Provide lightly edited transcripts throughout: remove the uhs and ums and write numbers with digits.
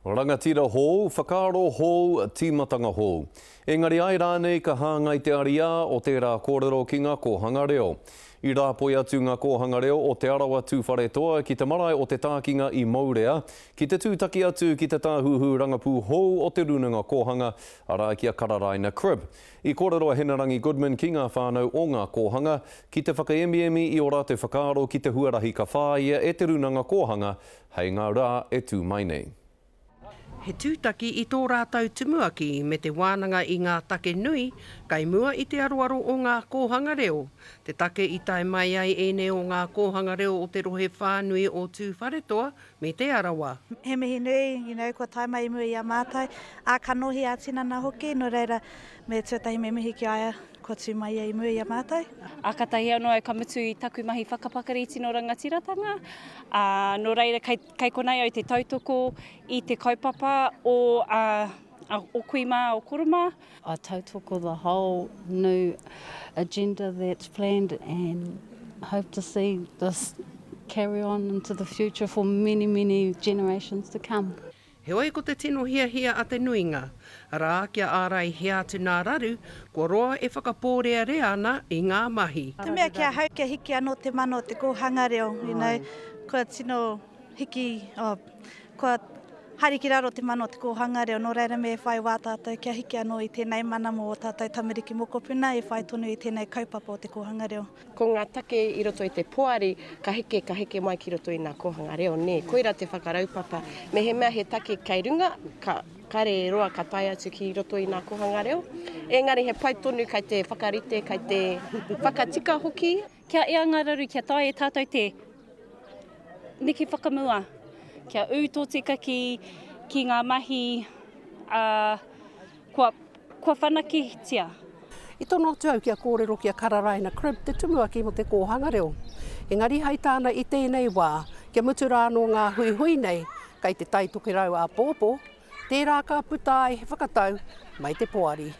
Rangatira hou, whakaaro hou, tīmatanga hou. Engari ai rānei ka hāngai te aria o tērā kōrero ki ngā kōhanga reo. I rāpoi atu ngā kōhanga reo o te arawa tūwhare toa ki te marae o te tākinga i Maurea, ki te tūtaki atu ki te tāhuhu rangapū hou o te runanga kōhanga ara ki a Kararaina Crib. I kōrero a Henarangi Goodman ki ngā whānau o ngā kōhanga, ki te whakaemiemi i o rā te whakaaro ki te huarahi ka whāia e te runanga kōhanga, hei ngā rā e tū mai nei. He tūtaki i tō rātau tumuaki me te wānanga i ngā take nui, kai mua i te aroaro o ngā kōhanga reo. Te take i tae mai ai ene o ngā kōhanga reo o te rohe whānui o Tūwharetoa me te arawa. He mihi nui, kua tae mai mua i a mātai, a kanohi a tinana hoki, no reira me tuatahi me mihi ki aia, kua tū mai i mua i a mātai. A katahi anō e ka mutu i taku mahi whakapakariti no rangatiratanga. No reira, kai konei o te tautoko i te kaupapa o Kuima o Kuruma. I tautoko the whole new agenda that's planned and hope to see this carry on into the future for many, many generations to come. He oi ko te tino hia a te nuinga. Rā kia ārai hea atu nā raru, kua roa e whakapōrea rea ana i ngā mahi. Te mea kia hau kia hiki anō te mano te kōhanga reo, kua tino hiki, kua hariki raro te mano te kōhanga reo, no reira me e whai wā tātou kia hiki anō i tēnei mana mō tātou tamariki mokopuna, e whai tonu i tēnei kaupapa o te kōhanga reo. Ko ngā take i roto i te poari, ka heke mai ki roto i ngā kōhanga reo, ne, koira te whakaraupapa. Me he mea he take kai runga, kare roa ka tae atu ki roto i ngā kōhanga reo. Engari he pai tonu kai te whakarite, kai te whakatika hoki. Kia ea ngā raru, kia tae e tātou te niki whakamua. Kia ūtō tika ki ngā mahi kua whanakitia. I tono atu au kia kōrero ki a Kararaina Crib, te tumuaki mo te kōhanga reo. Engari hei tāna i tēnei wā, kia mutu rāno ngā hui nei, kai te taitoke rau a pōpō, tērā ka puta ai he whakatau mai te poari.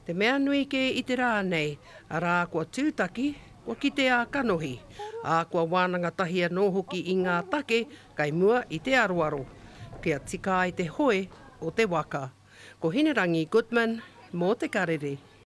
Te mea nui ke i te rā nei, a rā kua tūtaki, kua kite a kanohi, a kua wānanga tahia nō hoki i ngā take, kai mua i te aroaro. Kia tika ai te hoe o te waka. Ko Henarangi Goodman, mō te karere.